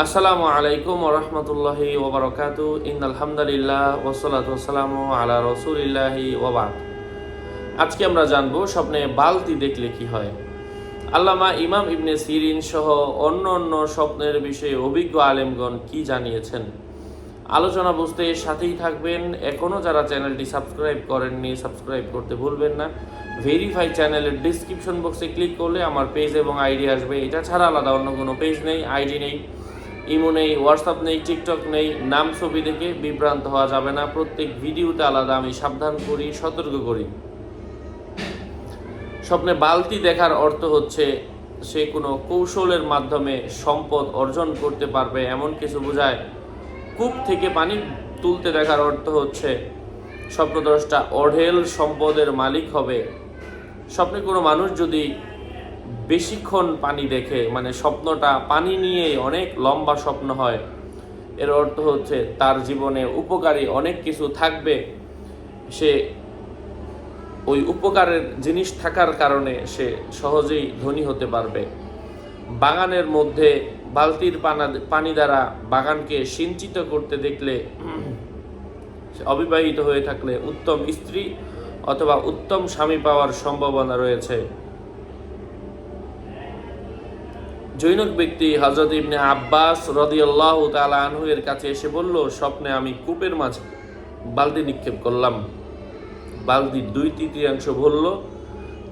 আসসালামু আলাইকুম ওয়া রাহমাতুল্লাহি ওয়া বারাকাতুহু। ইন্নাল হামদালিল্লাহ ওয়াসসালাতু ওয়াসসালামু আলা রাসূলিল্লাহি ওয়া বা'দ। আজকে আমরা জানব স্বপ্নে বালতি দেখলে কি হয়। আল্লামা ইমাম ইবনে সিরিন সহ অন্য স্বপ্নের বিষয়ে অভিজ্ঞ আলেমগণ কি জানিয়েছেন, আলোচনা বুঝতে সাথেই থাকবেন। এখনও যারা চ্যানেলটি সাবস্ক্রাইব করেননি, সাবস্ক্রাইব করতে ভুলবেন না। ভেরিফাই চ্যানেলের ডিসক্রিপশন বক্সে ক্লিক করলে আমার পেজ এবং আইডি আসবে। এটা ছাড়া আলাদা অন্য কোনো পেজ নেই, আইডি নেই, ইমো নেই, হোয়াটসঅ্যাপ নেই, টিকটক নেই। নাম ছবি দেখে বিভ্রান্ত হওয়া যাবে না। প্রত্যেক ভিডিওতে আলাদা আমি সাবধান করি, সতর্ক করি। স্বপ্নে বালতি দেখার অর্থ হচ্ছে সে কোনো কৌশলের মাধ্যমে সম্পদ অর্জন করতে পারবে এমন কিছু বোঝায়। কূপ থেকে পানি তুলতে দেখার অর্থ হচ্ছে স্বপ্নদ্রষ্টা অঢেল সম্পদের মালিক হবে। স্বপ্নে কোনো মানুষ যদি বেশিক্ষণ পানি দেখে, মানে স্বপ্নটা পানি নিয়েই অনেক লম্বা স্বপ্ন হয়, এর অর্থ হচ্ছে তার জীবনে উপকারী অনেক কিছু থাকবে। সে ওই উপকারের জিনিস থাকার কারণে সে সহজেই ধনী হতে পারবে। বাগানের মধ্যে বালতির পানি দ্বারা বাগানকে সিঞ্চিত করতে দেখলে, অবিবাহিত হয়ে থাকলে উত্তম স্ত্রী অথবা উত্তম স্বামী পাওয়ার সম্ভাবনা রয়েছে। জৈনক ব্যক্তি হযরত ইবনে আব্বাস রাদিয়াল্লাহু তাআলা আনহু এর কাছে এসে বলল, স্বপ্নে আমি কূপের মাঝে বালতি নিক্ষেপ করলাম। বালতির 2/3 ভরল,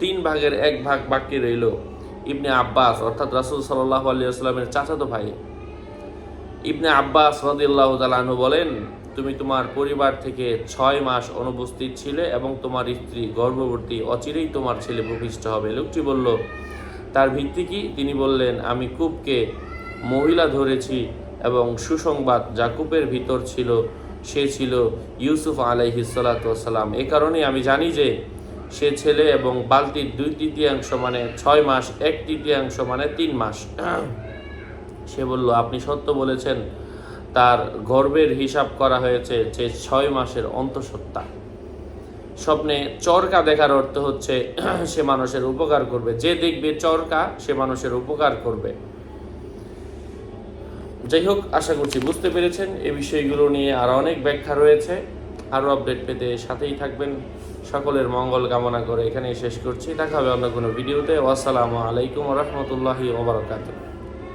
3 ভাগের 1 ভাগ বাকি রইল। ইবনে আব্বাস অর্থাৎ রাসূল সাল্লাল্লাহু আলাইহি ওয়াসাল্লামের চাচাতো ভাই ইবনে আব্বাস রাদিয়াল্লাহু তাআলা আনহু বলেন, তুমি তোমার পরিবার থেকে 6 মাস অনুপস্থিত ছিলে এবং তোমার স্ত্রী গর্ভবতী, অচিরেই তোমার ছেলে ভূমিষ্ঠ হবে। লোকটি বলল, তার ভিত্তি কি? তিনি বললেন, আমি কূপকে মহিলা ধরেছি এবং সুসংবাদ যা কূপের ভিতর ছিল সে ছিল ইউসুফ আলাইহিস সালাতু ওয়াস সালাম। এ কারণেই আমি জানি যে সে ছেলে, এবং বালতির 2/3 মানে 6 মাস, 1/3 মানে 3 মাস। সে বলল, আপনি সত্য বলেছেন। তার গর্ভের হিসাব করা হয়েছে যে 6 মাসের অন্তঃসত্ত্বা। স্বপ্নে চরকা দেখার অর্থ হচ্ছে সে মানুষের উপকার করবে। যে দেখবে চরকা সে মানুষের উপকার করবে। যাই হোক, আশা করছি বুঝতে পেরেছেন। এই বিষয়গুলো নিয়ে আরও অনেক ব্যাখ্যা রয়েছে। আরও আপডেট পেতে সাথেই থাকবেন। সকলের মঙ্গল কামনা করে এখানেই শেষ করছি। দেখা হবে অন্য কোনো ভিডিওতে। আসসালামু আলাইকুম ওয়া রাহমাতুল্লাহি ওয়া বারাকাতুহু।